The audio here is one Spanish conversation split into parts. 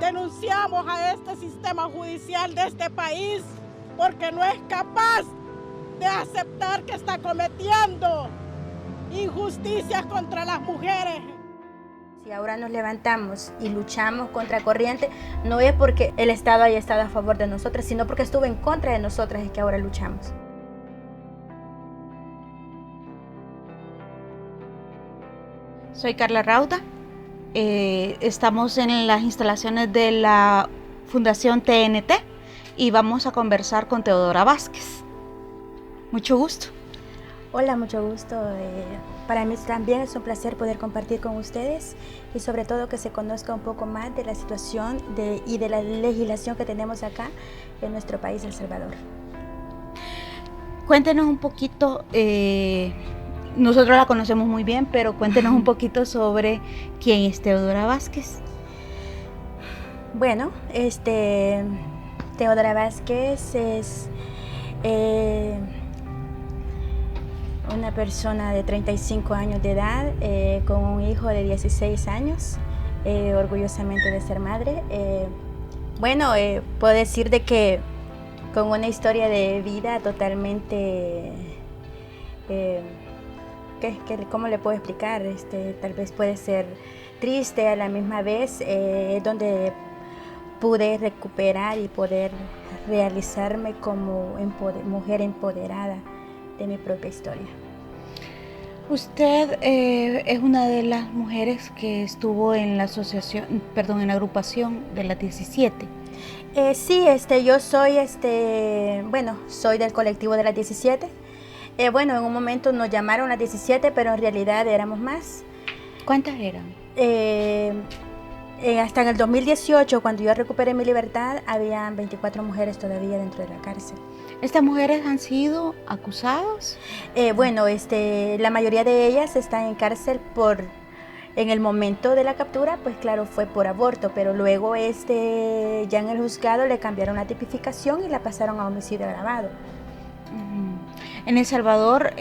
Denunciamos a este sistema judicial de este país porque no es capaz de aceptar que está cometiendo injusticias contra las mujeres. Si ahora nos levantamos y luchamos contra corriente, no es porque el Estado haya estado a favor de nosotras, sino porque estuvo en contra de nosotras y que ahora luchamos. Soy Carla Rauda. Estamos en las instalaciones de la Fundación TNT y vamos a conversar con Teodora Vázquez. Mucho gusto. Hola, mucho gusto. Para mí también es un placer poder compartir con ustedes y sobre todo que se conozca un poco más de la situación y de la legislación que tenemos acá en nuestro país, El Salvador. Cuéntenos un poquito, nosotros la conocemos muy bien, pero cuéntenos un poquito sobre quién es Teodora Vázquez. Bueno, Teodora Vázquez es una persona de 35 años de edad, con un hijo de 16 años, orgullosamente de ser madre. Puedo decir de que con una historia de vida totalmente, ¿cómo le puedo explicar? Tal vez puede ser triste a la misma vez, donde pude recuperar y poder realizarme como mujer empoderada de mi propia historia. Usted es una de las mujeres que estuvo en la en la agrupación de las 17. Sí, yo soy, soy del colectivo de las 17. En un momento nos llamaron las 17, pero en realidad éramos más. ¿Cuántas eran? Hasta en el 2018, cuando yo recuperé mi libertad, habían 24 mujeres todavía dentro de la cárcel. ¿Estas mujeres han sido acusadas? La mayoría de ellas están en cárcel en el momento de la captura, pues claro, fue por aborto, pero luego ya en el juzgado le cambiaron la tipificación y la pasaron a homicidio agravado. En El Salvador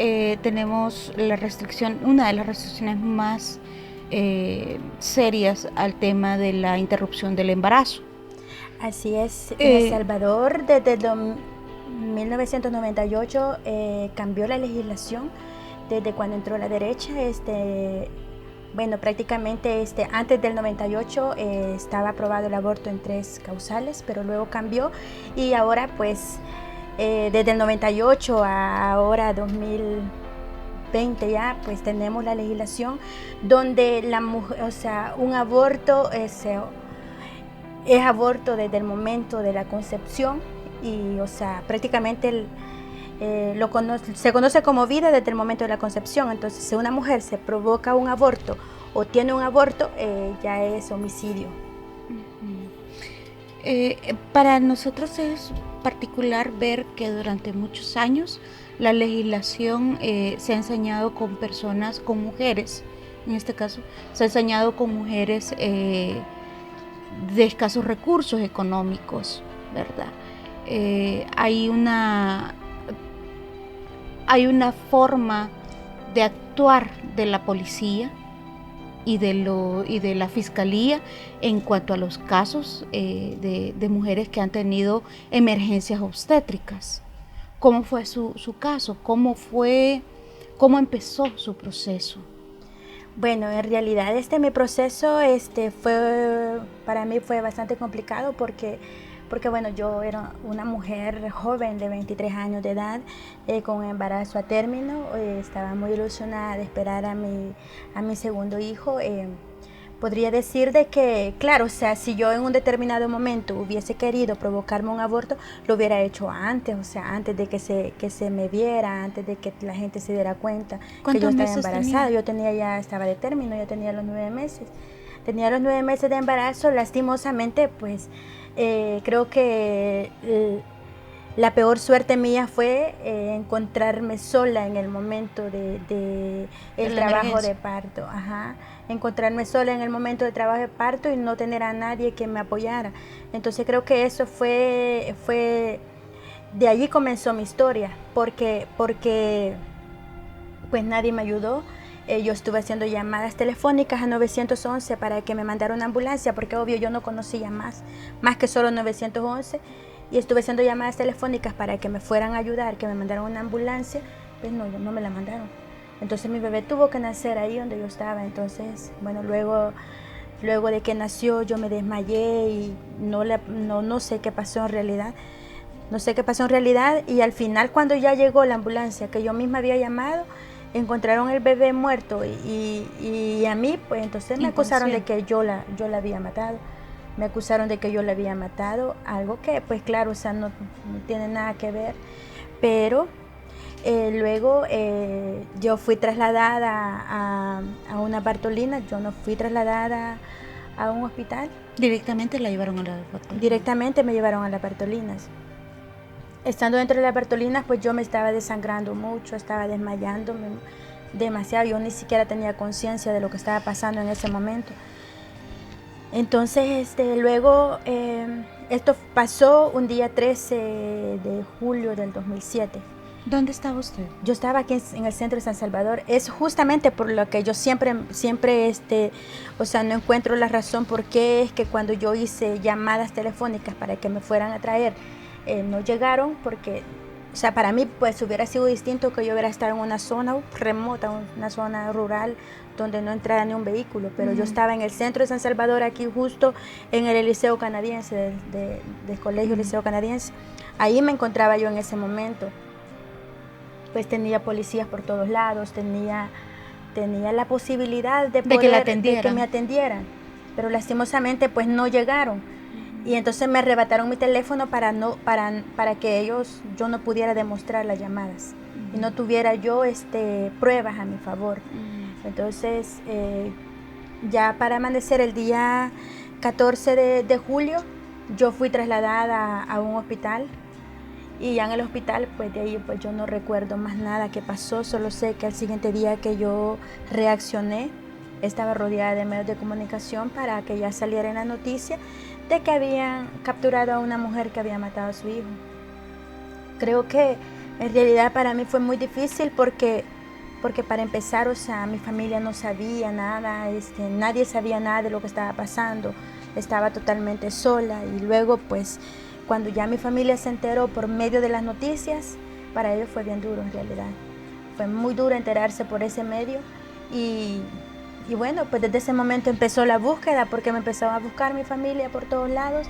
tenemos una de las restricciones más serias al tema de la interrupción del embarazo. Así es, en El Salvador desde 1998 cambió la legislación desde cuando entró la derecha. Prácticamente antes del 98 estaba aprobado el aborto en 3 causales, pero luego cambió y ahora pues desde el 98 a ahora 2020 ya pues tenemos la legislación donde la mujer, un aborto es aborto desde el momento de la concepción y prácticamente se conoce como vida desde el momento de la concepción. Entonces, si una mujer se provoca un aborto o tiene un aborto, ya es homicidio. Para nosotros es particular ver que durante muchos años la legislación se ha enseñado con mujeres, en este caso, se ha enseñado con mujeres de escasos recursos económicos, ¿verdad? Hay una forma de actuar de la policía y de la fiscalía en cuanto a los casos de mujeres que han tenido emergencias obstétricas. ¿Cómo fue su caso? ¿Cómo empezó su proceso? Bueno, en realidad mi proceso para mí fue bastante complicado porque yo era una mujer joven de 23 años de edad con un embarazo a término. Estaba muy ilusionada de esperar a mi segundo hijo. Podría decir de que, claro, si yo en un determinado momento hubiese querido provocarme un aborto, lo hubiera hecho antes, antes de que se me viera, antes de que la gente se diera cuenta que yo estaba embarazada. Estaba de término, yo tenía los 9 meses. Tenía los 9 meses de embarazo, lastimosamente, pues creo que la peor suerte mía fue encontrarme sola en el momento del trabajo de parto. Encontrarme sola en el momento de trabajo de parto y no tener a nadie que me apoyara. Entonces creo que eso fue de allí comenzó mi historia, porque pues nadie me ayudó. yo estuve haciendo llamadas telefónicas a 911 para que me mandara una ambulancia, porque obvio yo no conocía más que solo 911, y estuve haciendo llamadas telefónicas para que me fueran a ayudar, que me mandaran una ambulancia, pues no me la mandaron. Entonces mi bebé tuvo que nacer ahí donde yo estaba. Entonces, bueno, luego de que nació yo me desmayé y no sé qué pasó en realidad. No sé qué pasó en realidad, y al final cuando ya llegó la ambulancia que yo misma había llamado, encontraron el bebé muerto y a mí, pues entonces me acusaron de que yo la había matado. Me acusaron de que yo la había matado, algo que pues claro, o sea, no tiene nada que ver. Pero luego yo fui trasladada a una Bartolina. Yo no fui trasladada a un hospital. Directamente la llevaron a la Bartolinas. Directamente me llevaron a las Bartolinas. Estando dentro de las Bartolinas, pues yo me estaba desangrando mucho, estaba desmayándome demasiado. Yo ni siquiera tenía conciencia de lo que estaba pasando en ese momento. Entonces, luego, esto pasó un día 13 de julio del 2007. ¿Dónde estaba usted? Yo estaba aquí en el centro de San Salvador. Es justamente por lo que yo siempre, o sea, no encuentro la razón por qué es que cuando yo hice llamadas telefónicas para que me fueran a traer, no llegaron, porque, o sea, para mí pues hubiera sido distinto que yo hubiera estado en una zona remota, una zona rural, donde no entrara ni un vehículo, pero yo estaba en el centro de San Salvador, aquí justo en el Liceo Canadiense, del Colegio Liceo Canadiense. Ahí me encontraba yo en ese momento. Pues tenía policías por todos lados, tenía la posibilidad de poder, de que me atendieran, pero lastimosamente pues no llegaron. Y entonces me arrebataron mi teléfono para que yo no pudiera demostrar las llamadas y no tuviera yo pruebas a mi favor. Entonces ya para amanecer el día 14 de julio yo fui trasladada a un hospital. Y ya en el hospital, pues de ahí pues yo no recuerdo más nada que pasó, solo sé que al siguiente día que yo reaccioné, estaba rodeada de medios de comunicación para que ya saliera en la noticia de que habían capturado a una mujer que había matado a su hijo. Creo que en realidad para mí fue muy difícil porque para empezar, o sea, mi familia no sabía nada, nadie sabía nada de lo que estaba pasando, estaba totalmente sola. Y luego pues cuando ya mi familia se enteró por medio de las noticias, para ellos fue bien duro en realidad. Fue muy duro enterarse por ese medio y bueno, pues desde ese momento empezó la búsqueda, porque me empezó a buscar mi familia por todos lados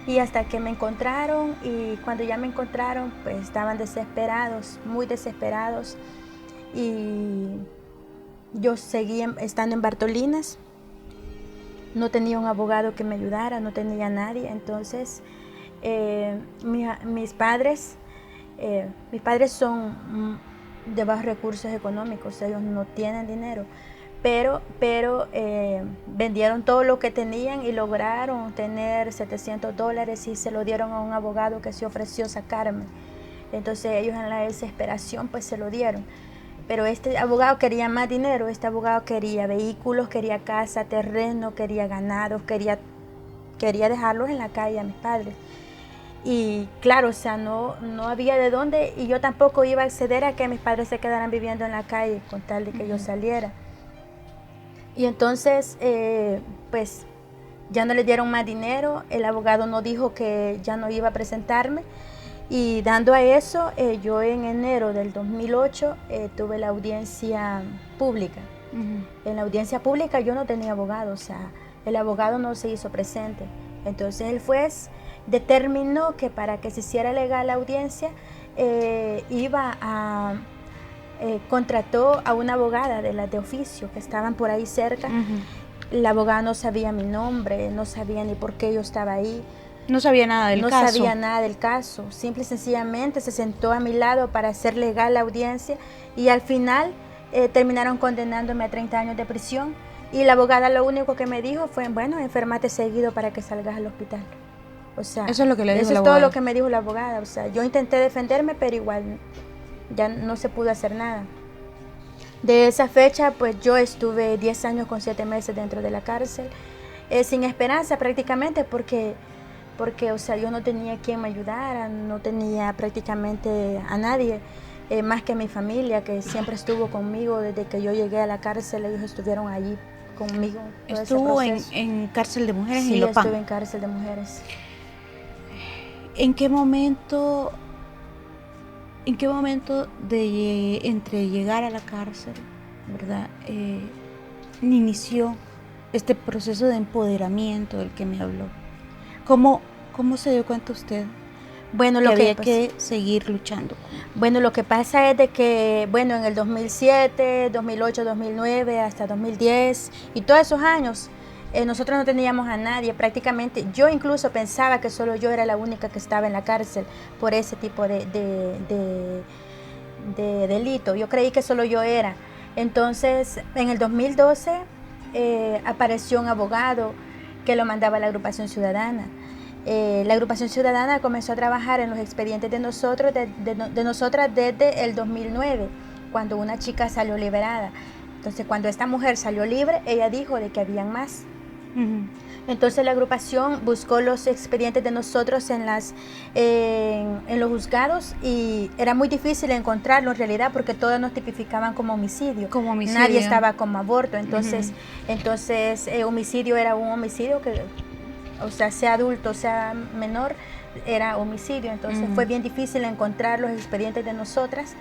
y hasta que me encontraron. Y cuando ya me encontraron, pues estaban desesperados, muy desesperados, y yo seguía estando en Bartolinas. No tenía un abogado que me ayudara, no tenía nadie. Entonces mis padres son de bajos recursos económicos, ellos no tienen dinero, pero vendieron todo lo que tenían y lograron tener $700 y se lo dieron a un abogado que se ofreció sacarme. Entonces ellos en la desesperación pues se lo dieron, pero este abogado quería más dinero. Este abogado quería vehículos, quería casa, terreno, quería ganados, quería dejarlos en la calle a mis padres. Y claro, o sea, no había de dónde, y yo tampoco iba a acceder a que mis padres se quedaran viviendo en la calle con tal de que yo saliera. Y entonces, pues, ya no le dieron más dinero. El abogado no dijo que ya no iba a presentarme. Y dando a eso, yo en enero del 2008 tuve la audiencia pública. En la audiencia pública yo no tenía abogado, o sea, el abogado no se hizo presente. Entonces el juez determinó que para que se hiciera legal la audiencia, contrató a una abogada de las de oficio que estaban por ahí cerca. La abogada no sabía mi nombre, no sabía ni por qué yo estaba ahí. No sabía nada del caso. No sabía nada del caso. Simple y sencillamente se sentó a mi lado para hacer legal la audiencia, y al final terminaron condenándome a 30 años de prisión. Y la abogada lo único que me dijo fue, bueno, enfermate seguido para que salgas al hospital. O sea, eso es lo que le dijo la abogada. Eso es todo lo que me dijo la abogada. O sea, yo intenté defenderme, pero igual ya no se pudo hacer nada. De esa fecha, pues yo estuve 10 años con 7 meses dentro de la cárcel, sin esperanza prácticamente, porque, o sea, yo no tenía quien me ayudara, no tenía prácticamente a nadie. más que mi familia, que siempre estuvo conmigo desde que yo llegué a la cárcel. Ellos estuvieron allí conmigo. ¿Estuvo en cárcel de mujeres sí, en Lopán? Sí, estuve en cárcel de mujeres. ¿En qué momento entre llegar a la cárcel, verdad, inició este proceso de empoderamiento del que me habló? ¿Cómo se dio cuenta usted bueno, que había que seguir luchando? Bueno, lo que pasa es de que, bueno, en el 2007, 2008, 2009, hasta 2010 y todos esos años, nosotros no teníamos a nadie, prácticamente. Yo incluso pensaba que solo yo era la única que estaba en la cárcel por ese tipo de delito. Yo creí que solo yo era. Entonces, en el 2012 apareció un abogado que lo mandaba a la Agrupación Ciudadana. La Agrupación Ciudadana comenzó a trabajar en los expedientes de nosotras desde el 2009, cuando una chica salió liberada. Entonces, cuando esta mujer salió libre, ella dijo de que habían más. Uh-huh. Entonces la agrupación buscó los expedientes de nosotros en los juzgados y era muy difícil encontrarlo en realidad porque todos nos tipificaban como homicidio. Nadie estaba como aborto. Entonces, homicidio era un homicidio que, o sea adulto, sea menor, era homicidio. Entonces fue bien difícil encontrar los expedientes de nosotras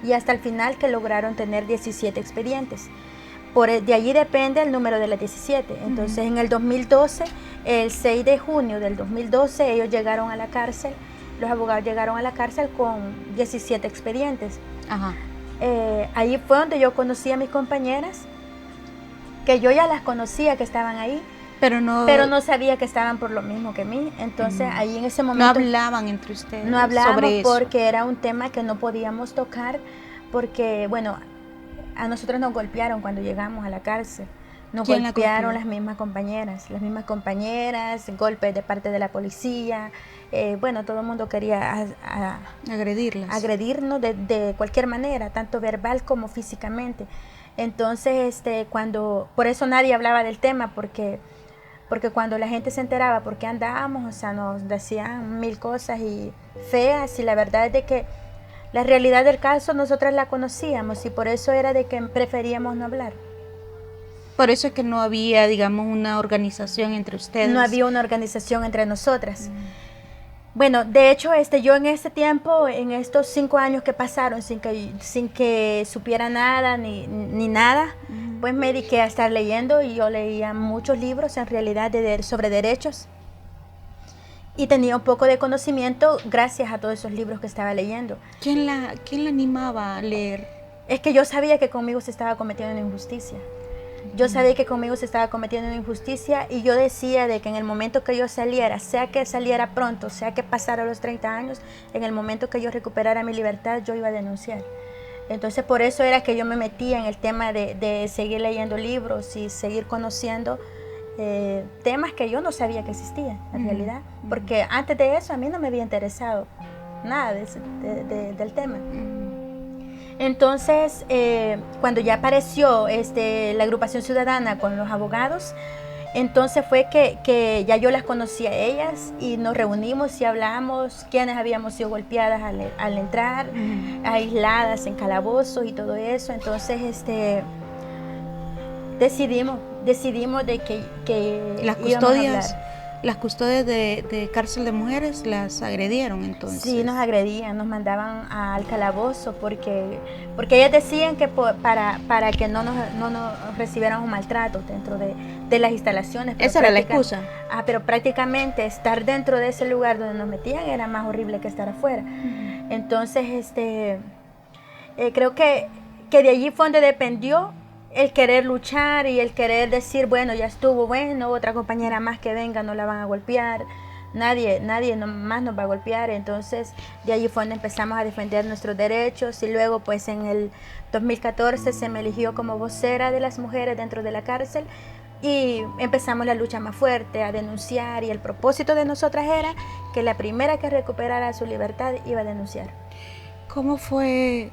y hasta el final que lograron tener 17 expedientes. De allí depende el número de las 17. Entonces, en el 2012, el 6 de junio del 2012, ellos llegaron a la cárcel, los abogados llegaron a la cárcel con 17 expedientes. Ajá. Ahí fue donde yo conocí a mis compañeras, que yo ya las conocía que estaban ahí, pero no sabía que estaban por lo mismo que mí. Entonces, ahí en ese momento... ¿No hablaban entre ustedes? No hablábamos sobre eso, porque era un tema que no podíamos tocar, porque, bueno... A nosotros nos golpearon cuando llegamos a la cárcel. Nos golpearon las mismas compañeras, golpes de parte de la policía. Bueno, todo el mundo quería agredirnos de cualquier manera, tanto verbal como físicamente. Entonces, por eso nadie hablaba del tema, porque cuando la gente se enteraba por qué andábamos, o sea, nos decían mil cosas y feas, y la verdad es de que la realidad del caso nosotras la conocíamos y por eso era de que preferíamos no hablar. Por eso es que no había, digamos, una organización entre ustedes. No había una organización entre nosotras. Bueno, de hecho, yo en este tiempo, en estos 5 años que pasaron sin que supiera nada ni nada, pues me dediqué a estar leyendo y yo leía muchos libros en realidad sobre derechos. Y tenía un poco de conocimiento gracias a todos esos libros que estaba leyendo. ¿Quién la animaba a leer? Es que yo sabía que conmigo se estaba cometiendo una injusticia. Yo sabía que conmigo se estaba cometiendo una injusticia y yo decía de que en el momento que yo saliera, sea que saliera pronto, sea que pasara los 30 años, en el momento que yo recuperara mi libertad, yo iba a denunciar. Entonces por eso era que yo me metía en el tema de seguir leyendo libros y seguir conociendo temas que yo no sabía que existían en realidad, porque antes de eso a mí no me había interesado nada del tema. Entonces, cuando ya apareció la Agrupación Ciudadana con los abogados, entonces fue que ya yo las conocí a ellas y nos reunimos y hablamos quiénes habíamos sido golpeadas al entrar, aisladas en calabozos y todo eso. Entonces, decidimos de que las custodias de cárcel de mujeres las agredieron entonces. Sí, nos agredían, nos mandaban al calabozo porque ellas decían que para que no nos recibieran un maltrato dentro de las instalaciones. Esa era la excusa. Pero prácticamente estar dentro de ese lugar donde nos metían era más horrible que estar afuera. Entonces, creo que de allí fue donde dependió el querer luchar y el querer decir, bueno, ya estuvo, bueno, otra compañera más que venga no la van a golpear, nadie más nos va a golpear. Entonces de allí fue donde empezamos a defender nuestros derechos y luego pues en el 2014 se me eligió como vocera de las mujeres dentro de la cárcel y empezamos la lucha más fuerte, a denunciar, y el propósito de nosotras era que la primera que recuperara su libertad iba a denunciar. ¿Cómo fue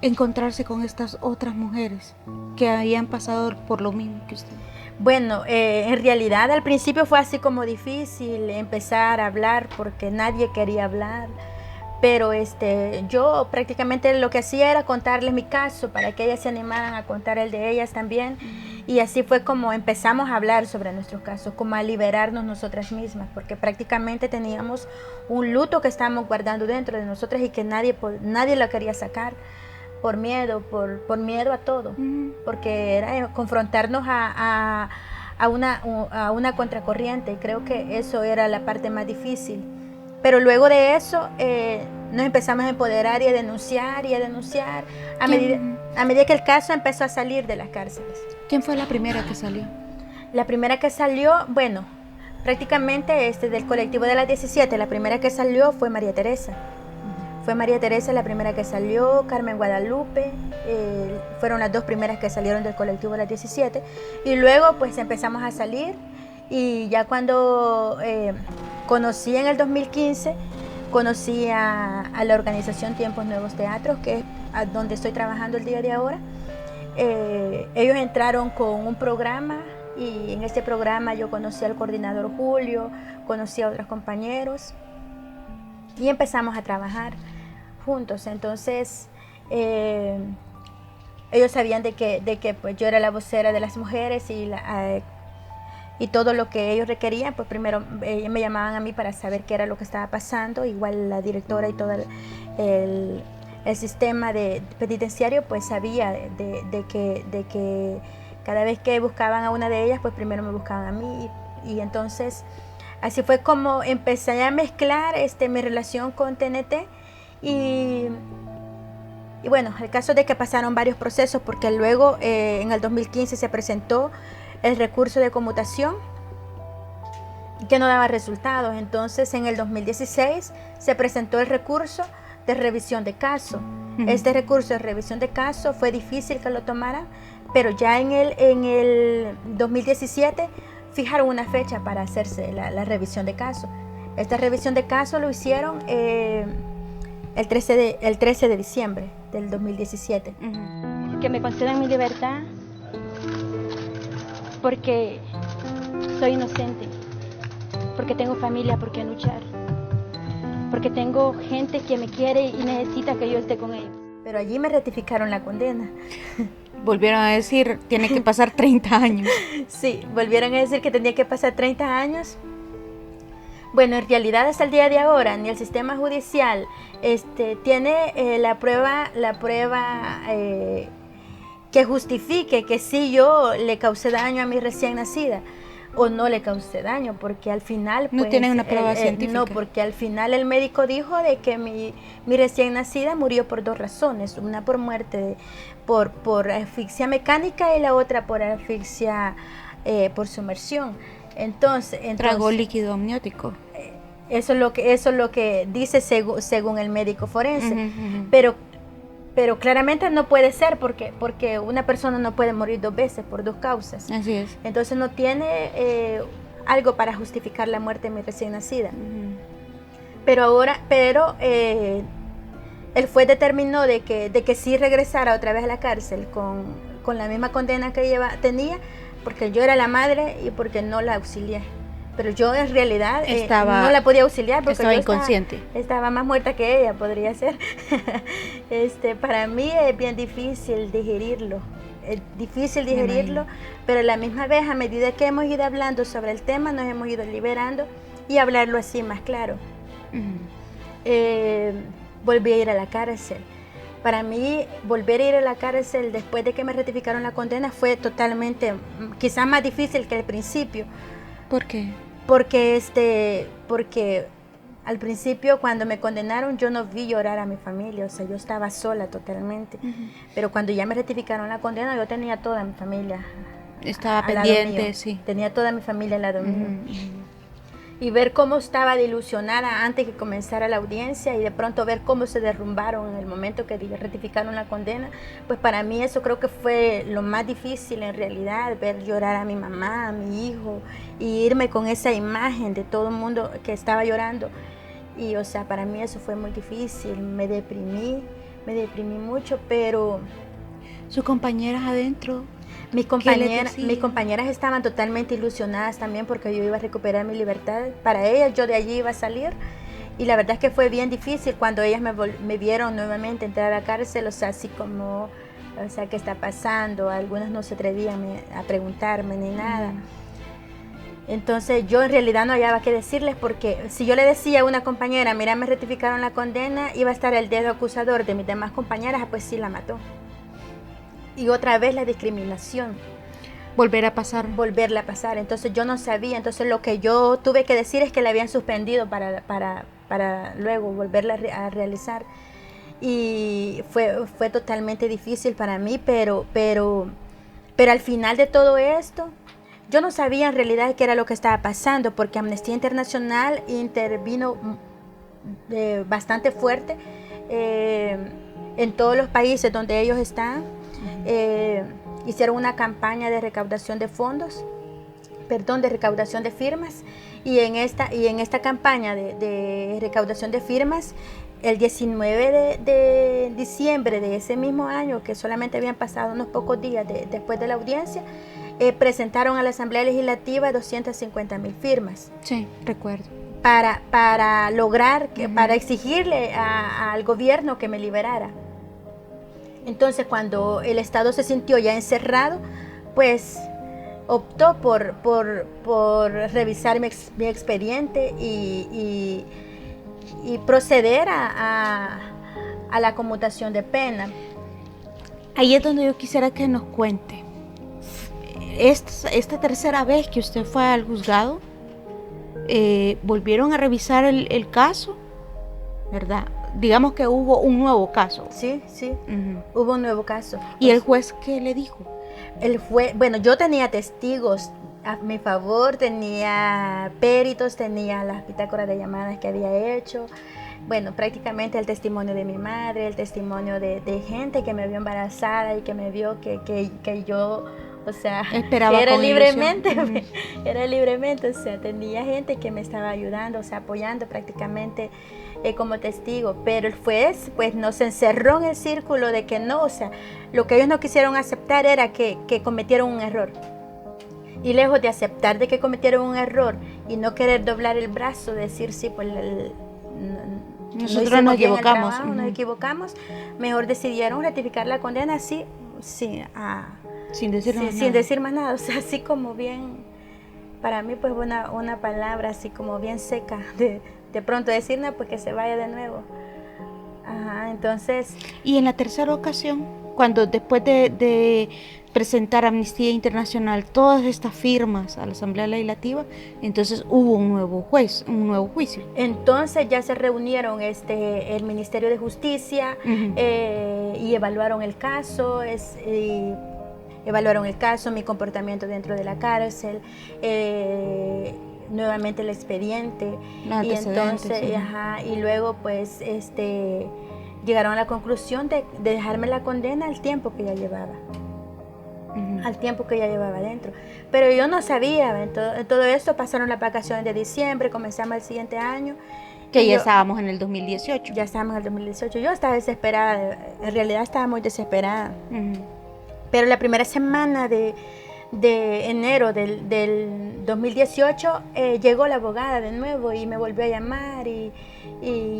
encontrarse con estas otras mujeres que habían pasado por lo mismo que usted? Bueno, en realidad al principio fue así como difícil empezar a hablar porque nadie quería hablar, pero yo prácticamente lo que hacía era contarles mi caso para que ellas se animaran a contar el de ellas también. Y así fue como empezamos a hablar sobre nuestros casos, como a liberarnos nosotras mismas, porque prácticamente teníamos un luto que estábamos guardando dentro de nosotras y que nadie lo quería sacar por miedo, por miedo a todo, porque era confrontarnos a una contracorriente, y creo que eso era la parte más difícil. Pero luego de eso nos empezamos a empoderar y a denunciar a medida que el caso empezó a salir de las cárceles. ¿Quién fue la primera que salió? La primera que salió, bueno, prácticamente del colectivo de las 17, la primera que salió fue María Teresa. Fue María Teresa la primera que salió, Carmen Guadalupe, fueron las dos primeras que salieron del colectivo de las 17. Y luego pues empezamos a salir, y ya cuando conocí en el 2015, conocí a la organización Tiempos Nuevos Teatros, que es a donde estoy trabajando el día de ahora. Ellos entraron con un programa, y en este programa yo conocí al coordinador Julio, conocí a otros compañeros y empezamos a trabajar juntos. Entonces ellos sabían de que pues yo era la vocera de las mujeres, y todo lo que ellos requerían, pues primero me llamaban a mí para saber qué era lo que estaba pasando. Igual la directora y todo el sistema penitenciario pues sabía de que cada vez que buscaban a una de ellas, pues primero me buscaban a mí. Y entonces así fue como empecé a mezclar mi relación con TNT. Y bueno, el caso de que pasaron varios procesos, porque luego en el 2015 se presentó el recurso de conmutación que no daba resultados. Entonces en el 2016 se presentó el recurso de revisión de caso. Este recurso de revisión de caso fue difícil que lo tomaran, pero ya en el 2017 fijaron una fecha para hacerse la revisión de caso. Esta revisión de caso lo hicieron el 13 de diciembre del 2017. Que me concedan mi libertad porque soy inocente, porque tengo familia por qué luchar, porque tengo gente que me quiere y necesita que yo esté con ellos. Pero allí me ratificaron la condena. Volvieron a decir, tiene que pasar 30 años. Sí, volvieron a decir que tenía que pasar 30 años. Bueno, en realidad hasta el día de ahora ni el sistema judicial tiene la prueba que justifique que sí yo le causé daño a mi recién nacida o no le causé daño, porque al final no tienen una prueba científica. No, porque al final el médico dijo de que mi recién nacida murió por dos razones, una por muerte por asfixia mecánica y la otra por asfixia por sumersión. Entonces tragó líquido amniótico. Eso es lo que dice según el médico forense. Pero claramente no puede ser porque una persona no puede morir dos veces por dos causas. Así es. Entonces no tiene algo para justificar la muerte de mi recién nacida. Pero el juez determinó de que sí regresara otra vez a la cárcel con la misma condena que tenía, porque yo era la madre y porque no la auxilié. Pero yo en realidad no la podía auxiliar porque estaba yo inconsciente. Estaba más muerta que ella, podría ser. Para mí es bien difícil digerirlo. Es difícil digerirlo, pero a la misma vez, a medida que hemos ido hablando sobre el tema, nos hemos ido liberando y hablarlo así más claro. Volví a ir a la cárcel. Para mí, volver a ir a la cárcel después de que me ratificaron la condena fue totalmente, quizás más difícil que al principio. ¿Por qué? Porque al principio cuando me condenaron yo no vi llorar a mi familia, o sea, yo estaba sola totalmente. Pero cuando ya me ratificaron la condena yo tenía toda mi familia. Estaba pendiente, sí. Tenía toda mi familia al lado mío. Y ver cómo estaba desilusionada antes que comenzara la audiencia y de pronto ver cómo se derrumbaron en el momento que ratificaron la condena, pues para mí eso creo que fue lo más difícil en realidad, ver llorar a mi mamá, a mi hijo y irme con esa imagen de todo el mundo que estaba llorando. Y o sea, para mí eso fue muy difícil, me deprimí mucho, pero... ¿Sus compañeras adentro? Mis compañeras estaban totalmente ilusionadas también porque yo iba a recuperar mi libertad. Para ellas yo de allí iba a salir Y la verdad es que fue bien difícil cuando ellas me vieron nuevamente entrar a la cárcel, o sea, así como, o sea, ¿qué está pasando? Algunas no se atrevían a preguntarme ni nada. Entonces yo en realidad no hallaba qué decirles, porque si yo le decía a una compañera, mira, me rectificaron la condena, iba a estar el dedo acusador de mis demás compañeras, pues sí, la mató. Y otra vez la discriminación. Volverla a pasar. Entonces yo no sabía. Entonces lo que yo tuve que decir es que la habían suspendido para luego volverla a realizar. Y fue totalmente difícil para mí, pero al final de todo esto, yo no sabía en realidad qué era lo que estaba pasando, porque Amnistía Internacional intervino bastante fuerte en todos los países donde ellos están. Hicieron una campaña de recaudación de fondos, de recaudación de firmas, y en esta campaña de recaudación de firmas, el 19 de diciembre de ese mismo año, que solamente habían pasado unos pocos días después de la audiencia, presentaron a la Asamblea Legislativa 250,000 firmas. Sí, recuerdo. Para lograr, para exigirle al gobierno que me liberara. Entonces, cuando el Estado se sintió ya encerrado, pues optó por revisar mi expediente y proceder a la conmutación de pena. Ahí es donde yo quisiera que nos cuente. Esta tercera vez que usted fue al juzgado, volvieron a revisar el caso, ¿verdad? Digamos que hubo un nuevo caso. Sí, hubo un nuevo caso. ¿Y el juez qué le dijo? Bueno, yo tenía testigos a mi favor, tenía peritos, tenía las bitácoras de llamadas que había hecho. Bueno, prácticamente el testimonio de mi madre, el testimonio de gente que me vio embarazada y que me vio que yo, o sea, esperaba que era con libremente, era libremente, o sea, tenía gente que me estaba ayudando, o sea, apoyando prácticamente como testigo, pero el juez pues nos encerró en el círculo de que no, o sea, lo que ellos no quisieron aceptar era que cometieron un error. Y lejos de aceptar de que cometieron un error y no querer doblar el brazo, decir sí, pues nosotros nos equivocamos. Trabajo, nos equivocamos, mejor decidieron ratificar la condena sin decir más nada, o sea, así como bien, para mí pues una palabra así como bien seca, de pronto decir, no, pues que se vaya de nuevo. Entonces. Y en la tercera ocasión, cuando después de presentar a Amnistía Internacional todas estas firmas a la Asamblea Legislativa, entonces hubo un nuevo juicio. Entonces ya se reunieron el Ministerio de Justicia y evaluaron el caso, mi comportamiento dentro de la cárcel, nuevamente el expediente, y entonces y luego pues llegaron a la conclusión de dejarme la condena al tiempo que ya llevaba. Al tiempo que ya llevaba adentro. Pero yo no sabía, en todo esto pasaron las vacaciones de diciembre, comenzamos el siguiente año. Que ya estábamos en el 2018. Ya estábamos en el 2018. Yo estaba desesperada, en realidad estaba muy desesperada. Pero la primera semana de enero del 2018 llegó la abogada de nuevo y me volvió a llamar y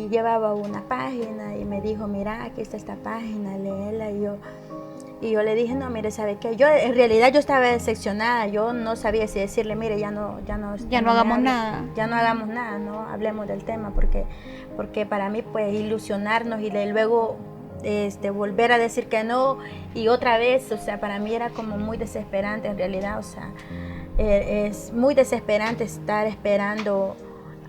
llevaba una página y me dijo, mira, aquí está esta página, léela. Y yo le dije, no, mire, ¿sabe qué? Yo en realidad yo estaba decepcionada, yo no sabía si decirle, mire, ya no hagamos nada. Ya no hagamos nada, no hablemos del tema, porque para mí pues ilusionarnos y luego volver a decir que no y otra vez, o sea, para mí era como muy desesperante en realidad, o sea, es muy desesperante estar esperando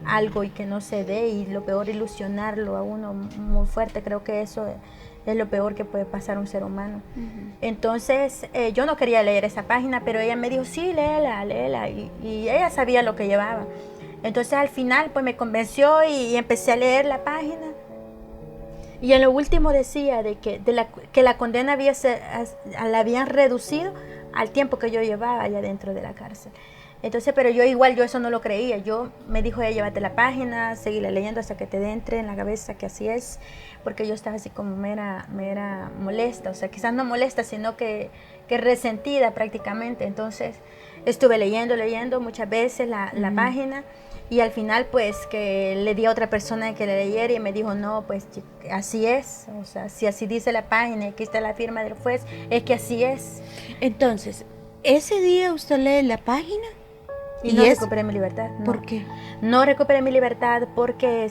algo y que no se dé, y lo peor, ilusionarlo a uno muy fuerte. Creo que eso es lo peor que puede pasar a un ser humano. Entonces yo no quería leer esa página, pero ella me dijo, sí, léela, y ella sabía lo que llevaba. Entonces al final pues me convenció y empecé a leer la página, y en lo último decía de que la condena la habían reducido al tiempo que yo llevaba allá dentro de la cárcel. Entonces, pero yo eso no lo creía. Me dijo ella, llévate la página, seguirla leyendo hasta que te entre en la cabeza que así es, porque yo estaba así como mera molesta, o sea, quizás no molesta, sino que resentida prácticamente. Entonces, estuve leyendo muchas veces la página, Y al final pues que le di a otra persona que le leyera y me dijo, no, pues así es, o sea, si así dice la página y aquí está la firma del juez, es que así es. Entonces, ese día usted lee la página y no recuperé mi libertad. No. ¿Por qué? No recuperé mi libertad porque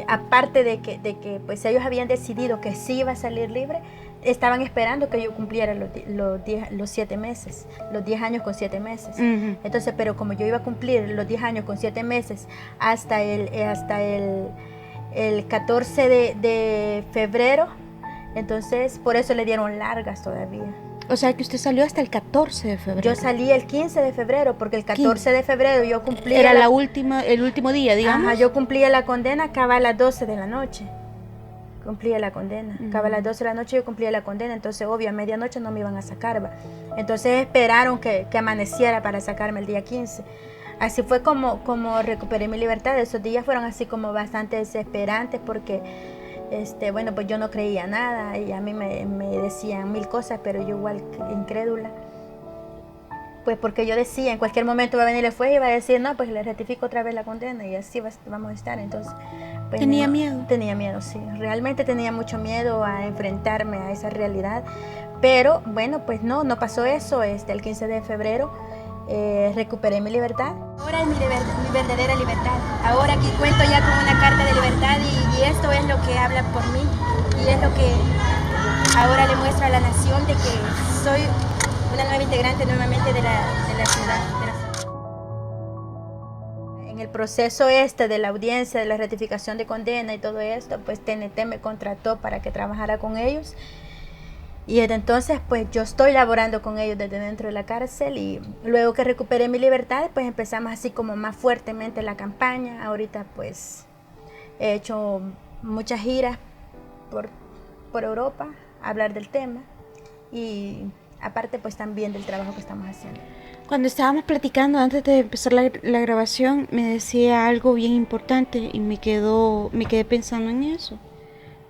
aparte de que pues ellos habían decidido que sí iba a salir libre, estaban esperando que yo cumpliera los 7 meses, los 10 años con 7 meses. Entonces, pero como yo iba a cumplir los 10 años con 7 meses hasta el 14 de febrero, entonces por eso le dieron largas todavía. O sea que usted salió hasta el 14 de febrero. Yo salí el 15 de febrero porque el 14 de febrero yo cumplía... Era el último día, digamos. Ajá, yo cumplía la condena, acaba a las 12 de la noche. Cumplía la condena. Acaba a las 12 de la noche, yo cumplía la condena. Entonces, obvio, a medianoche no me iban a sacar. ¿Va? Entonces esperaron que amaneciera para sacarme el día 15. Así fue como recuperé mi libertad. Esos días fueron así como bastante desesperantes porque... bueno, pues yo no creía nada y a mí me decían mil cosas, pero yo igual incrédula. Pues porque yo decía, en cualquier momento va a venir el juez y va a decir, no, pues le rectifico otra vez la condena y así vamos a estar. Entonces, pues, ¿Tenía miedo? Tenía miedo, sí. Realmente tenía mucho miedo a enfrentarme a esa realidad. Pero bueno, pues no pasó eso. El 15 de febrero recuperé mi libertad. Ahora es mi verdadera libertad. Ahora aquí cuento ya con una carta de libertad y esto es lo que habla por mí y es lo que ahora le muestra a la nación de que soy una nueva integrante nuevamente de la ciudad. En el proceso de la audiencia, de la rectificación de condena y todo esto, pues TNT me contrató para que trabajara con ellos. Y desde entonces pues yo estoy laborando con ellos desde dentro de la cárcel y luego que recuperé mi libertad pues empezamos así como más fuertemente la campaña. Ahorita pues he hecho muchas giras por Europa a hablar del tema y aparte pues también del trabajo que estamos haciendo. Cuando estábamos platicando antes de empezar la grabación me decía algo bien importante y me quedé pensando en eso.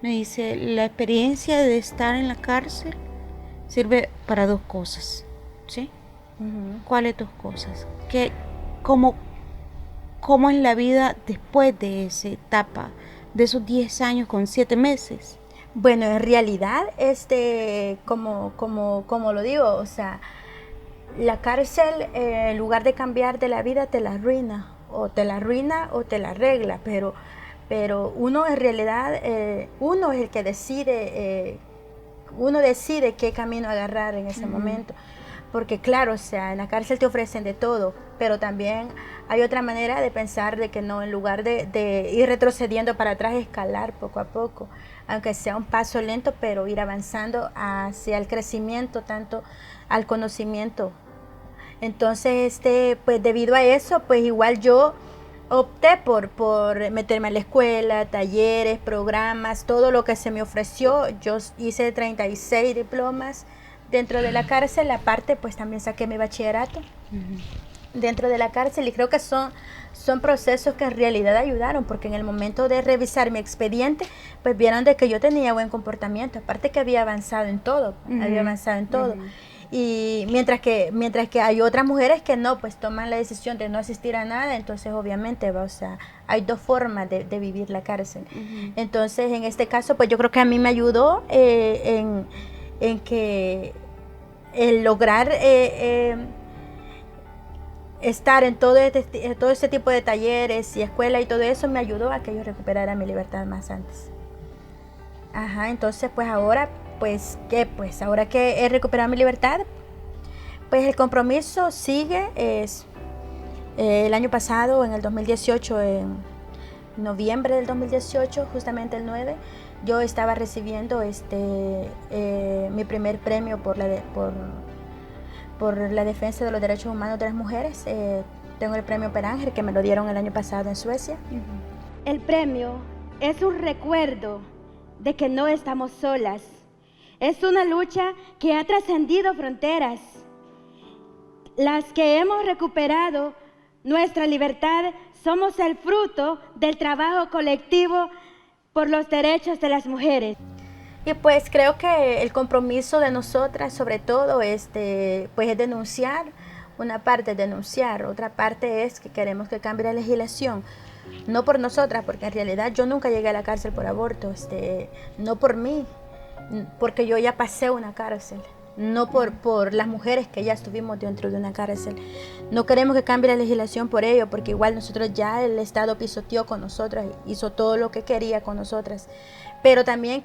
Me dice, la experiencia de estar en la cárcel sirve para 2 cosas, ¿sí? ¿Cuáles 2 cosas? ¿Cómo es la vida después de esa etapa, de esos 10 años con 7 meses? Bueno, en realidad, como lo digo, o sea, la cárcel, en lugar de cambiar de la vida, te la arruina o te la arregla, pero uno en realidad, uno es el que decide, uno decide qué camino agarrar en ese momento. Porque claro, o sea, en la cárcel te ofrecen de todo, pero también hay otra manera de pensar de que no, en lugar de ir retrocediendo para atrás, escalar poco a poco, aunque sea un paso lento, pero ir avanzando hacia el crecimiento, tanto al conocimiento. Entonces, pues debido a eso, pues igual yo opté por meterme a la escuela, talleres, programas, todo lo que se me ofreció. Yo hice 36 diplomas dentro de la cárcel, aparte pues también saqué mi bachillerato dentro de la cárcel y creo que son procesos que en realidad ayudaron porque en el momento de revisar mi expediente pues vieron de que yo tenía buen comportamiento, aparte que había avanzado en todo, Y mientras que hay otras mujeres que no, pues toman la decisión de no asistir a nada, entonces obviamente, o sea, hay 2 formas de vivir la cárcel. Entonces, en este caso, pues yo creo que a mí me ayudó en que el lograr estar en todo este tipo de talleres y escuela y todo eso me ayudó a que yo recuperara mi libertad más antes. Entonces, pues ahora... ahora que he recuperado mi libertad, pues el compromiso sigue. El año pasado, en el 2018, en noviembre del 2018, justamente el 9, yo estaba recibiendo mi primer premio por la defensa de los derechos humanos de las mujeres. Tengo el premio Per Ángel, que me lo dieron el año pasado en Suecia. El premio es un recuerdo de que no estamos solas. Es una lucha que ha trascendido fronteras. Las que hemos recuperado nuestra libertad somos el fruto del trabajo colectivo por los derechos de las mujeres. Y pues creo que el compromiso de nosotras, sobre todo, pues es denunciar una parte es denunciar, otra parte es que queremos que cambie la legislación. No por nosotras, porque en realidad yo nunca llegué a la cárcel por aborto, no por mí, porque yo ya pasé una cárcel, no por las mujeres que ya estuvimos dentro de una cárcel. No queremos que cambie la legislación por ello, porque igual nosotros ya el Estado pisoteó con nosotras, hizo todo lo que quería con nosotras. Pero también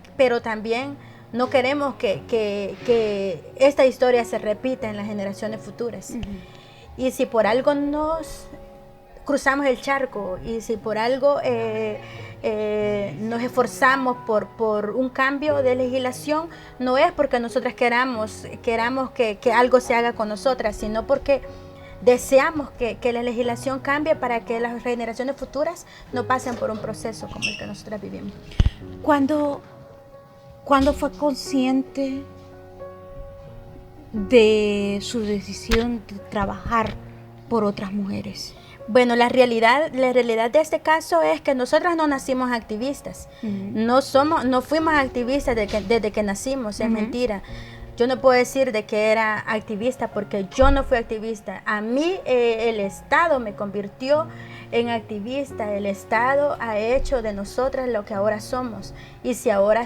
no queremos que esta historia se repita en las generaciones futuras. Y si por algo nos cruzamos el charco y si por algo nos esforzamos por un cambio de legislación, no es porque nosotras queramos que algo se haga con nosotras, sino porque deseamos que la legislación cambie para que las generaciones futuras no pasen por un proceso como el que nosotras vivimos. ¿Cuándo fue consciente de su decisión de trabajar por otras mujeres? Bueno, la realidad de este caso es que nosotras no nacimos activistas. No fuimos activistas desde que nacimos, es mentira. Yo no puedo decir de que era activista porque yo no fui activista. A mí el Estado me convirtió en activista. El Estado ha hecho de nosotras lo que ahora somos. Y si ahora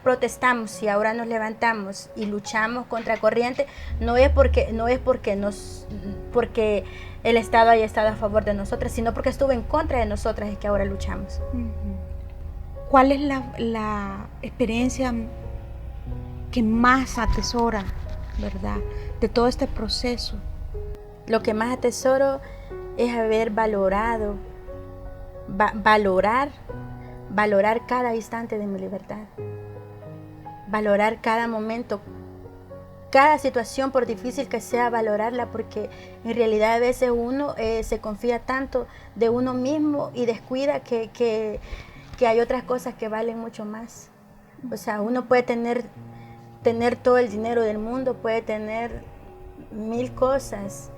protestamos, si ahora nos levantamos y luchamos contra corriente, no es porque el Estado haya estado a favor de nosotras, sino porque estuvo en contra de nosotras y que ahora luchamos. ¿Cuál es la experiencia que más atesora, verdad, de todo este proceso? Lo que más atesoro es haber valorar cada instante de mi libertad, valorar cada momento, cada situación, por difícil que sea, valorarla, porque en realidad a veces uno se confía tanto de uno mismo y descuida que hay otras cosas que valen mucho más. O sea, uno puede tener todo el dinero del mundo, puede tener 1000 cosas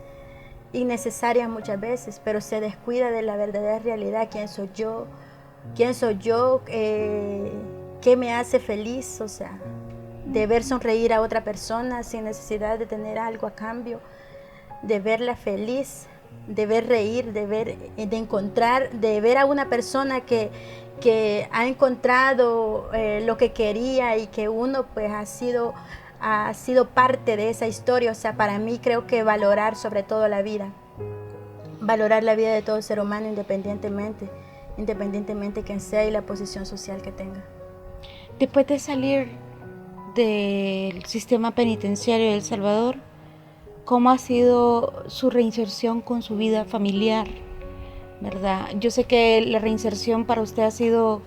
innecesarias muchas veces, pero se descuida de la verdadera realidad. ¿Quién soy yo? ¿Qué me hace feliz? O sea, de ver sonreír a otra persona sin necesidad de tener algo a cambio, de verla feliz, de ver reír, de ver a una persona que ha encontrado lo que quería y que uno pues ha sido parte de esa historia. O sea, para mí creo que valorar sobre todo la vida de todo ser humano independientemente quien sea y la posición social que tenga. Después de salir del sistema penitenciario de El Salvador, ¿cómo ha sido su reinserción con su vida familiar? ¿Verdad? Yo sé que la reinserción para usted ha sido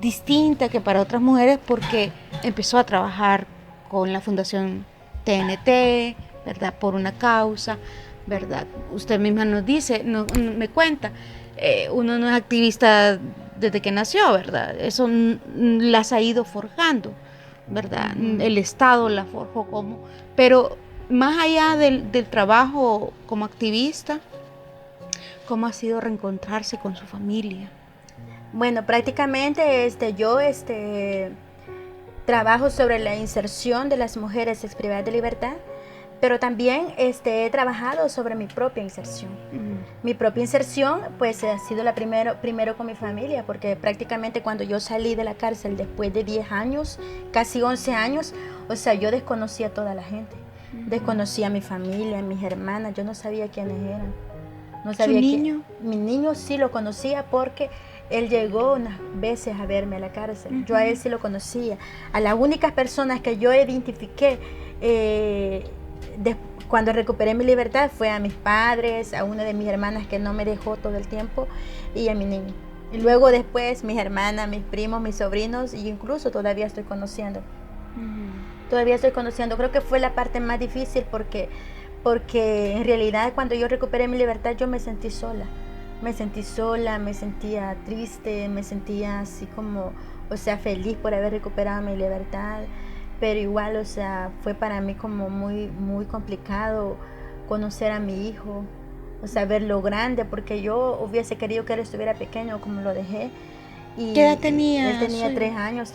distinta que para otras mujeres porque empezó a trabajar con la Fundación TNT, ¿verdad? Por una causa, ¿verdad? Usted misma nos dice, me cuenta, uno no es activista desde que nació, ¿verdad? Eso las ha ido forjando, ¿verdad? El Estado la forjó pero más allá del trabajo como activista, ¿cómo ha sido reencontrarse con su familia? Bueno, prácticamente yo trabajo sobre la inserción de las mujeres privadas de libertad, pero también he trabajado sobre mi propia inserción. Mi propia inserción pues ha sido la primero con mi familia, porque prácticamente cuando yo salí de la cárcel después de 10 años, casi 11 años, o sea, yo desconocía a toda la gente. Desconocía a mi familia, a mis hermanas, yo no sabía quiénes eran. No sabía. ¿Su niño? Mi niño sí lo conocía porque él llegó unas veces a verme a la cárcel. Yo a él sí lo conocía. A las únicas personas que yo identifiqué cuando recuperé mi libertad fue a mis padres, a una de mis hermanas que no me dejó todo el tiempo y a mi niño. Y luego después mis hermanas, mis primos, mis sobrinos, y incluso todavía estoy conociendo. Todavía estoy conociendo. Creo que fue la parte más difícil porque en realidad cuando yo recuperé mi libertad yo me sentí sola. Me sentía triste, me sentía así como, o sea, feliz por haber recuperado mi libertad. Pero igual, o sea, fue para mí como muy, muy complicado conocer a mi hijo, o sea, verlo grande, porque yo hubiese querido que él estuviera pequeño como lo dejé. Y ¿qué edad tenía? Él tenía 3 años,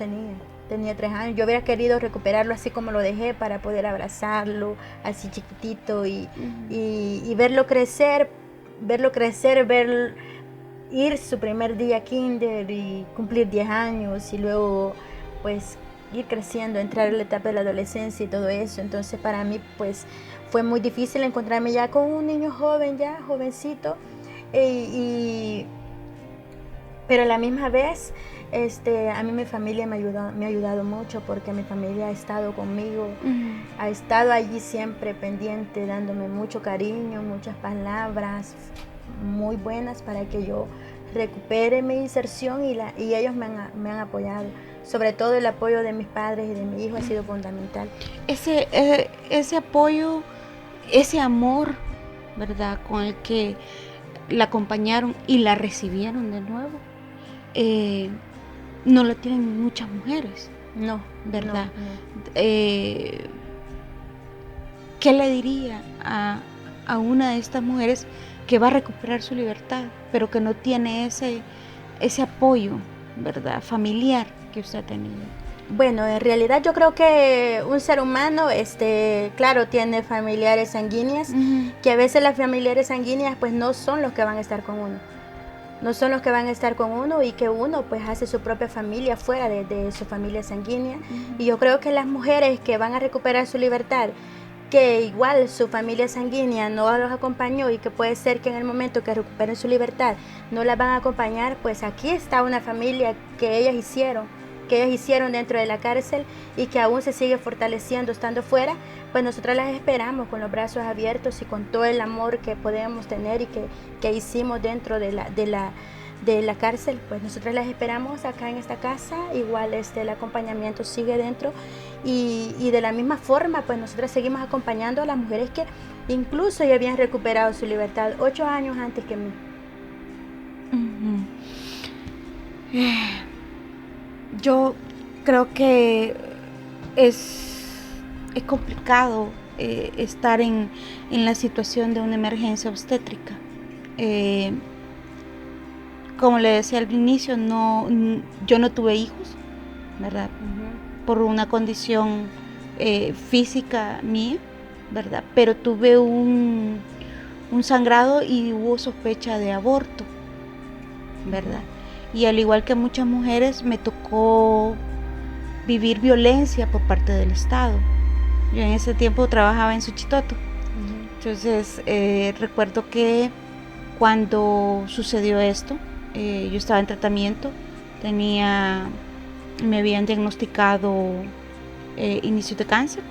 tenía 3 años. Yo hubiera querido recuperarlo así como lo dejé para poder abrazarlo, así chiquitito y verlo crecer, ver ir su primer día a kinder y cumplir 10 años y luego pues ir creciendo, entrar en la etapa de la adolescencia y todo eso. Entonces para mí pues fue muy difícil encontrarme ya con un niño joven, ya jovencito, pero a la misma vez a mí mi familia me ha ayudado mucho, porque mi familia ha estado conmigo, ha estado allí siempre pendiente, dándome mucho cariño, muchas palabras muy buenas para que yo recupere mi inserción, y ellos me han apoyado. Sobre todo el apoyo de mis padres y de mi hijo ha sido fundamental. Ese apoyo, ese amor, ¿verdad?, con el que la acompañaron y la recibieron de nuevo, no lo tienen muchas mujeres. No, ¿verdad? No. ¿Qué le diría a una de estas mujeres que va a recuperar su libertad, pero que no tiene ese apoyo, ¿verdad?, familiar que usted ha tenido? Bueno, en realidad yo creo que un ser humano, claro, tiene familiares sanguíneas, que a veces las familiares sanguíneas pues no son los que van a estar con uno. No son los que van a estar con uno, y que uno pues hace su propia familia fuera de su familia sanguínea. Y yo creo que las mujeres que van a recuperar su libertad, que igual su familia sanguínea no los acompañó, y que puede ser que en el momento que recuperen su libertad no las van a acompañar, pues aquí está una familia que ellas hicieron dentro de la cárcel, y que aún se sigue fortaleciendo estando fuera. Pues nosotras las esperamos con los brazos abiertos y con todo el amor que podemos tener y que hicimos dentro de la cárcel. Pues nosotras las esperamos acá en esta casa. Igual el acompañamiento sigue dentro, y de la misma forma pues nosotras seguimos acompañando a las mujeres que incluso ya habían recuperado su libertad 8 años antes que mí. Yo creo que es complicado estar en la situación de una emergencia obstétrica. Como le decía al inicio, yo no tuve hijos, ¿verdad? Por una condición física mía, ¿verdad? Pero tuve un sangrado y hubo sospecha de aborto, ¿verdad? Y al igual que muchas mujeres, me tocó vivir violencia por parte del Estado. Yo en ese tiempo trabajaba en Suchitoto. Entonces recuerdo que cuando sucedió esto, yo estaba en tratamiento, me habían diagnosticado inicio de cáncer.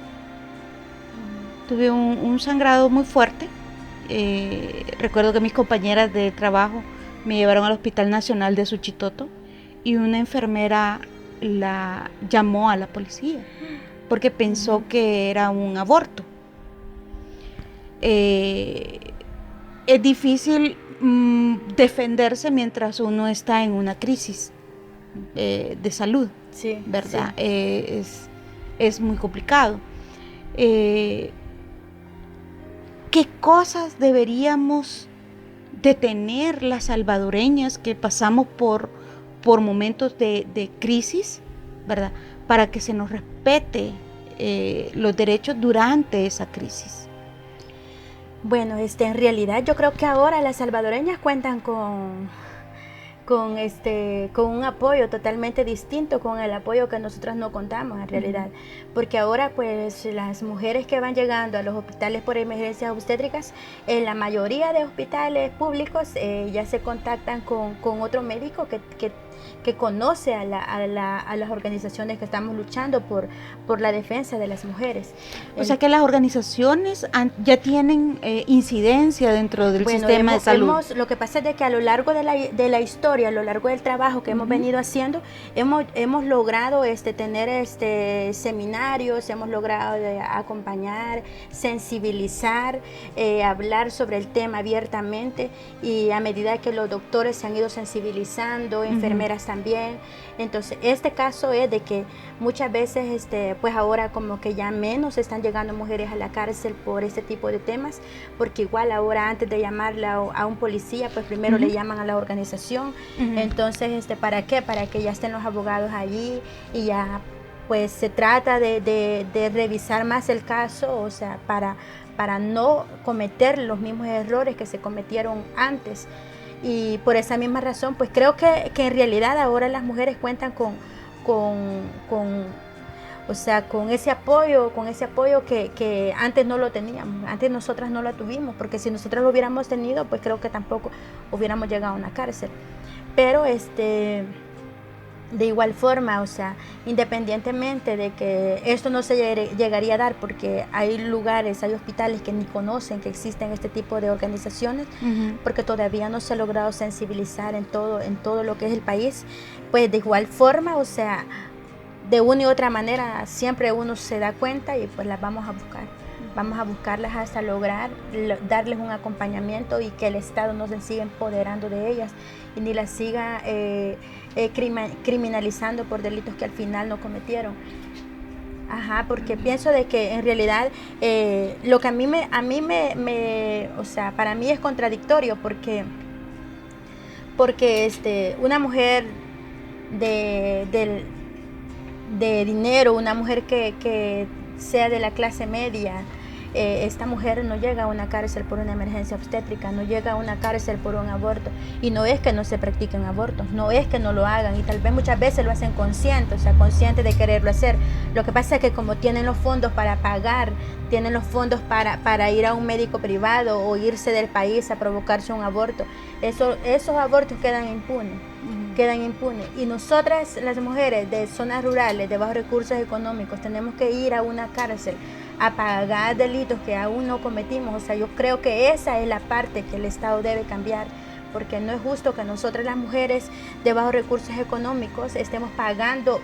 Tuve un sangrado muy fuerte. Recuerdo que mis compañeras de trabajo me llevaron al Hospital Nacional de Suchitoto, y una enfermera la llamó a la policía porque pensó que era un aborto. Es difícil defenderse mientras uno está en una crisis de salud, sí, ¿verdad? Sí. Es muy complicado. ¿Qué cosas deberíamos de tener las salvadoreñas que pasamos por momentos de crisis, ¿verdad?, para que se nos respete los derechos durante esa crisis? Bueno, en realidad yo creo que ahora las salvadoreñas cuentan con un apoyo totalmente distinto, con el apoyo que nosotros no contamos en realidad, porque ahora pues las mujeres que van llegando a los hospitales por emergencias obstétricas, en la mayoría de hospitales públicos ya se contactan con otro médico que conoce a las organizaciones que estamos luchando por la defensa de las mujeres. O sea que las organizaciones ya tienen incidencia dentro del sistema de salud. Lo que pasa es de que a lo largo de la historia, a lo largo del trabajo que hemos venido haciendo, hemos logrado tener seminarios, hemos logrado acompañar, sensibilizar, hablar sobre el tema abiertamente, y a medida que los doctores se han ido sensibilizando, enfermeras también. Entonces este caso es de que muchas veces pues ahora como que ya menos están llegando mujeres a la cárcel por este tipo de temas, porque igual ahora antes de llamarle a un policía pues primero le llaman a la organización. Entonces ¿para qué? Para que ya estén los abogados allí y ya pues se trata de revisar más el caso, o sea, para no cometer los mismos errores que se cometieron antes. Y por esa misma razón, pues creo que en realidad ahora las mujeres cuentan con ese apoyo, que antes no lo teníamos, antes nosotras no lo tuvimos, porque si nosotras lo hubiéramos tenido, pues creo que tampoco hubiéramos llegado a una cárcel. Pero de igual forma, o sea, independientemente de que esto no se llegaría a dar, porque hay lugares, hay hospitales que ni conocen que existen este tipo de organizaciones, porque todavía no se ha logrado sensibilizar en todo lo que es el país, pues de igual forma, o sea, de una y otra manera siempre uno se da cuenta y pues las vamos a buscar. Vamos a buscarlas hasta lograr darles un acompañamiento y que el Estado no se siga empoderando de ellas y ni las siga criminalizando por delitos que al final no cometieron. Ajá, porque pienso de que en realidad lo que a mí o sea, para mí es contradictorio porque una mujer de dinero, una mujer que sea de la clase media, esta mujer no llega a una cárcel por una emergencia obstétrica, no llega a una cárcel por un aborto, y no es que no se practiquen abortos, no es que no lo hagan, y tal vez muchas veces lo hacen conscientes, o sea, conscientes de quererlo hacer. Lo que pasa es que como tienen los fondos para pagar, tienen los fondos para ir a un médico privado o irse del país a provocarse un aborto, esos abortos quedan impunes. Y nosotras, las mujeres de zonas rurales, de bajos recursos económicos, tenemos que ir a una cárcel a pagar delitos que aún no cometimos. O sea, yo creo que esa es la parte que el Estado debe cambiar, porque no es justo que nosotras las mujeres de bajos recursos económicos estemos pagando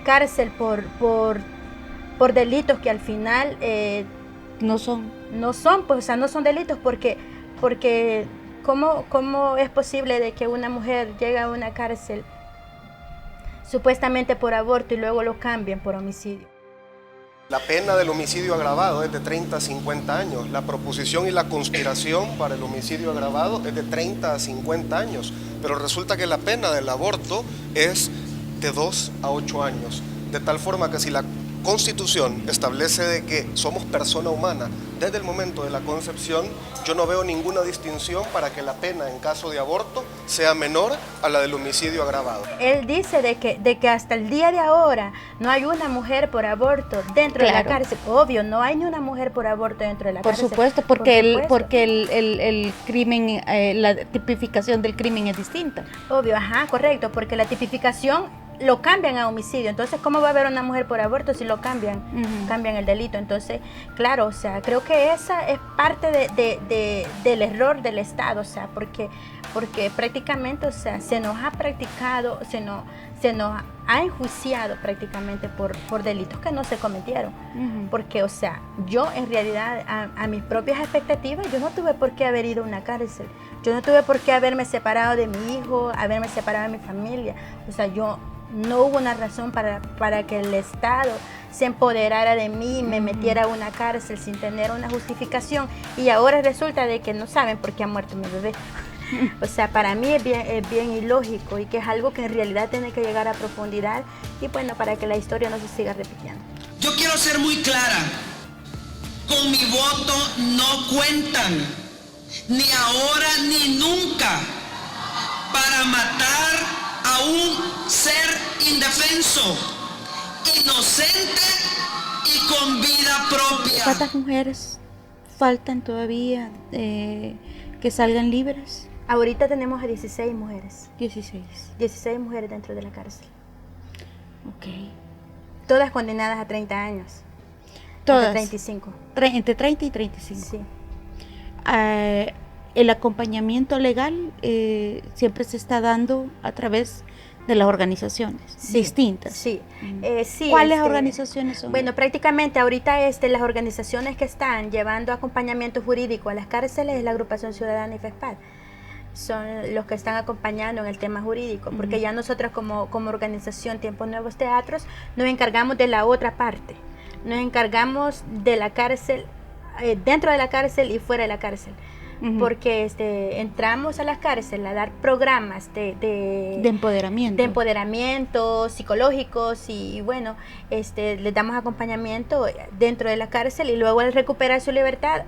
cárcel por delitos que al final no son, pues, o sea, no son delitos, porque ¿cómo es posible de que una mujer llegue a una cárcel supuestamente por aborto y luego lo cambien por homicidio? La pena del homicidio agravado es de 30 a 50 años. La proposición y la conspiración para el homicidio agravado es de 30 a 50 años. Pero resulta que la pena del aborto es de 2 a 8 años. De tal forma que si la Constitución establece de que somos persona humana desde el momento de la concepción, yo no veo ninguna distinción para que la pena en caso de aborto sea menor a la del homicidio agravado. Él dice de que hasta el día de ahora no hay una mujer por aborto dentro de la cárcel. Obvio, no hay ni una mujer por aborto dentro de la cárcel. Por supuesto, porque el crimen, la tipificación del crimen es distinta. Obvio, ajá, correcto, porque la tipificación lo cambian a homicidio. Entonces, ¿cómo va a haber una mujer por aborto si lo cambian? Cambian el delito. Entonces, claro, o sea, creo que esa es parte del error del Estado, o sea, porque prácticamente, o sea, se nos ha practicado, se nos ha enjuiciado prácticamente por delitos que no se cometieron. Porque, o sea, yo en realidad, a mis propias expectativas, yo no tuve por qué haber ido a una cárcel. Yo no tuve por qué haberme separado de mi hijo, haberme separado de mi familia. O sea, no hubo una razón para que el Estado se empoderara de mí y me metiera a una cárcel sin tener una justificación. Y ahora resulta de que no saben por qué ha muerto mi bebé. O sea, para mí es bien ilógico y que es algo que en realidad tiene que llegar a profundidad y bueno, para que la historia no se siga repitiendo. Yo quiero ser muy clara. Con mi voto no cuentan, ni ahora ni nunca, para matar a un ser indefenso, inocente y con vida propia. ¿Cuántas mujeres faltan todavía que salgan libres? Ahorita tenemos a 16 mujeres. 16 mujeres dentro de la cárcel. Ok. Todas condenadas a 30 años. Todas. Hasta 35. Entre 30 y 35. Sí. El acompañamiento legal siempre se está dando a través de las organizaciones distintas. Sí. Sí. ¿Cuáles organizaciones son? Bueno, prácticamente ahorita las organizaciones que están llevando acompañamiento jurídico a las cárceles es la Agrupación Ciudadana y FESPAD. Son los que están acompañando en el tema jurídico, porque ya nosotros como organización Tiempos Nuevos Teatros nos encargamos de la otra parte. Nos encargamos de la cárcel, dentro de la cárcel y fuera de la cárcel. porque entramos a las cárceles a dar programas de empoderamiento psicológicos y bueno, les damos acompañamiento dentro de la cárcel y luego al recuperar su libertad,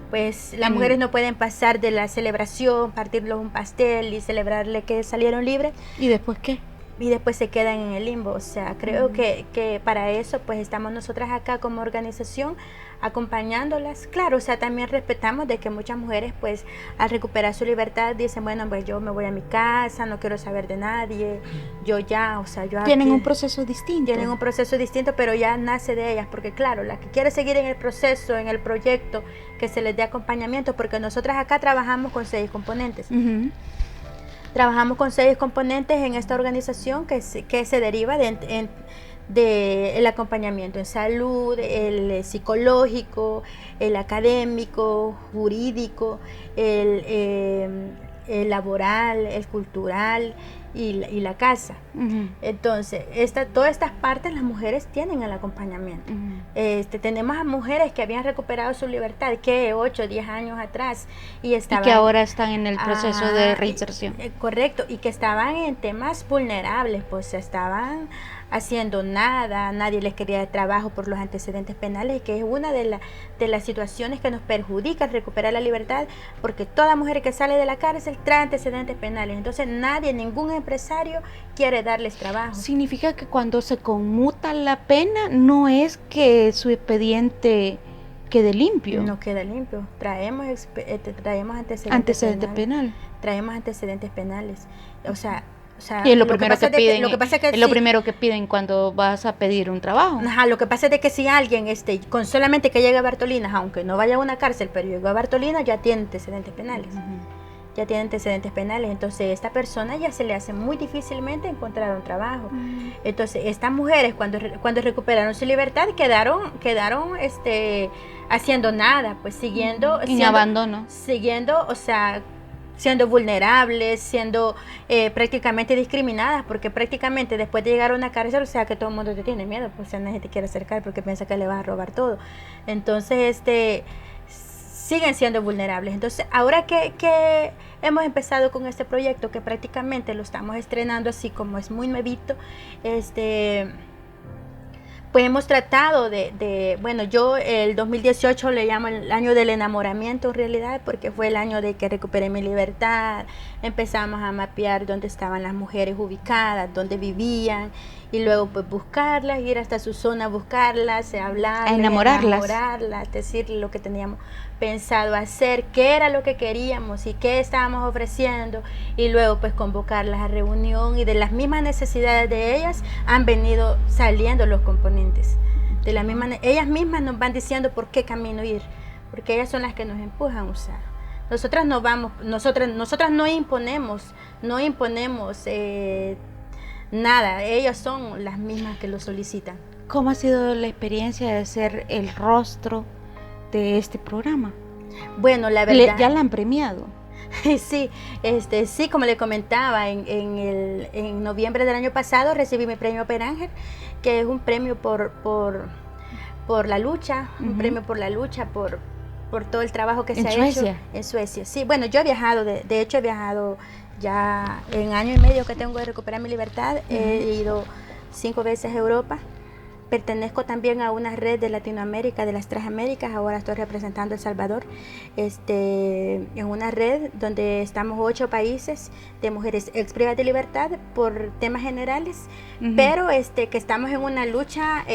pues las mujeres no pueden pasar de la celebración, partirles un pastel y celebrarle que salieron libres. ¿Y después qué? Y después se quedan en el limbo. O sea, creo que para eso pues estamos nosotras acá como organización acompañándolas. Claro, o sea, también respetamos de que muchas mujeres pues al recuperar su libertad dicen, bueno, pues yo me voy a mi casa, no quiero saber de nadie, yo ya, o sea, yo tienen aquí, un proceso distinto. Tienen un proceso distinto, pero ya nace de ellas, porque claro, la que quiere seguir en el proceso, en el proyecto, que se les dé acompañamiento, porque nosotras acá trabajamos con 6 componentes. Trabajamos con 6 componentes en esta organización que se deriva de el acompañamiento en salud, el psicológico, el académico, jurídico, el laboral, el cultural y la casa. Entonces, todas estas partes las mujeres tienen el acompañamiento. Tenemos a mujeres que habían recuperado su libertad, que 8 o 10 años atrás, y que ahora están en el proceso de reinserción. Correcto, y que estaban en temas vulnerables, pues estaban haciendo nada, nadie les quería trabajo por los antecedentes penales, que es una de las situaciones que nos perjudica recuperar la libertad, porque toda mujer que sale de la cárcel trae antecedentes penales, entonces ningún empresario quiere darles trabajo. Significa que cuando se conmuta la pena no es que su expediente quede limpio. No queda limpio, traemos antecedentes penales. Traemos antecedentes penales, o sea, y es lo primero que piden. Es lo primero que piden cuando vas a pedir un trabajo. Ajá, lo que pasa es de que si alguien con solamente que llegue a Bartolinas, aunque no vaya a una cárcel, pero llegó a Bartolinas, ya tiene antecedentes penales. Ya tiene antecedentes penales, entonces esta persona ya se le hace muy difícilmente encontrar un trabajo. Entonces estas mujeres cuando recuperaron su libertad quedaron haciendo nada, pues siguiendo en abandono, o sea, siendo vulnerables, siendo prácticamente discriminadas, porque prácticamente después de llegar a una cárcel, o sea, que todo el mundo te tiene miedo, pues nadie te quiere acercar porque piensa que le vas a robar todo. Entonces, siguen siendo vulnerables. Entonces, ahora que hemos empezado con este proyecto, que prácticamente lo estamos estrenando así como es muy nuevito, pues hemos tratado bueno, yo el 2018 le llamo el año del enamoramiento en realidad, porque fue el año de que recuperé mi libertad. Empezamos a mapear dónde estaban las mujeres ubicadas, dónde vivían, y luego pues buscarlas, ir hasta su zona a buscarlas, hablarles, enamorarlas, decirles lo que teníamos pensado hacer, qué era lo que queríamos y qué estábamos ofreciendo, y luego pues convocarlas a reunión, y de las mismas necesidades de ellas han venido saliendo los componentes. Ellas mismas nos van diciendo por qué camino ir, porque ellas son las que nos empujan a usar. Nosotras no imponemos nada, ellas son las mismas que lo solicitan. ¿Cómo ha sido la experiencia de ser el rostro de este programa? Bueno, la verdad, ya la han premiado. Sí, sí, como le comentaba, en noviembre del año pasado recibí mi premio Peránger, que es un premio por la lucha, un premio por la lucha, por todo el trabajo que se ha hecho en Suecia. Sí, bueno, yo he viajado, de hecho he viajado ya en año y medio que tengo de recuperar mi libertad, he ido 5 veces a Europa. Pertenezco también a una red de Latinoamérica, de las 3 Américas. Ahora estoy representando El Salvador, en una red donde estamos 8 países de mujeres ex privadas de libertad por temas generales, pero que estamos en una lucha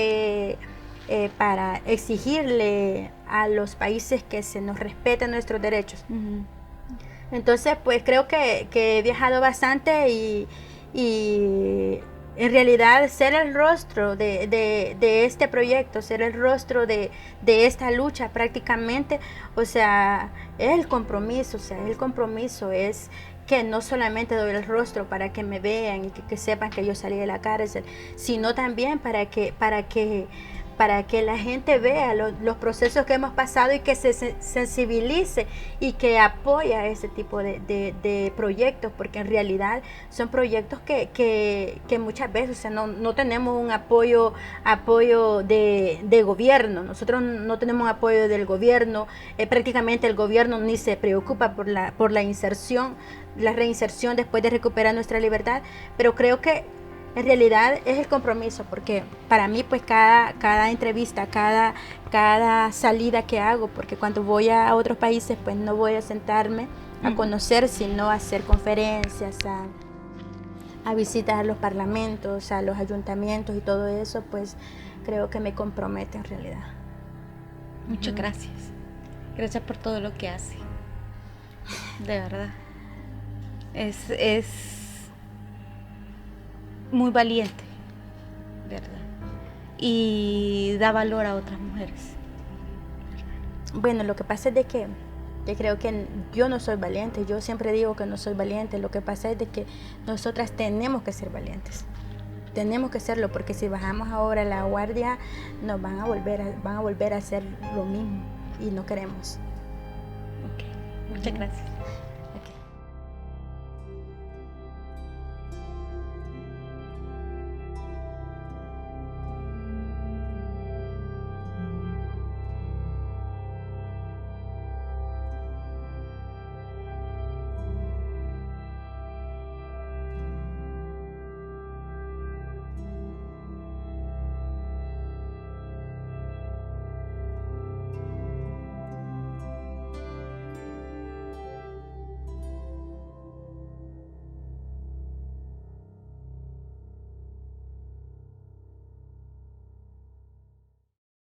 para exigirle a los países que se nos respeten nuestros derechos. Entonces, pues creo que he viajado bastante y en realidad ser el rostro de este proyecto, ser el rostro de esta lucha prácticamente, o sea, es el compromiso, es que no solamente doy el rostro para que me vean y que sepan que yo salí de la cárcel, sino también para que para que la gente vea los procesos que hemos pasado y que se sensibilice y que apoya ese tipo de proyectos, porque en realidad son proyectos que muchas veces, o sea, no tenemos un apoyo de gobierno. Nosotros no tenemos un apoyo del gobierno, prácticamente el gobierno ni se preocupa por la inserción, la reinserción después de recuperar nuestra libertad, pero creo que en realidad es el compromiso, porque para mí pues cada entrevista, cada salida que hago, porque cuando voy a otros países pues no voy a sentarme a conocer, sino a hacer conferencias, a visitar los parlamentos, a los ayuntamientos y todo eso, pues creo que me compromete en realidad. Muchas gracias. Gracias por todo lo que hace. De verdad. Es muy valiente, ¿verdad? Y da valor a otras mujeres. Bueno, lo que pasa es de que creo que yo no soy valiente. Yo siempre digo que no soy valiente. Lo que pasa es de que nosotras tenemos que ser valientes. Tenemos que serlo, porque si bajamos ahora la guardia, nos van a volver a hacer lo mismo y no queremos. Okay. Muchas gracias.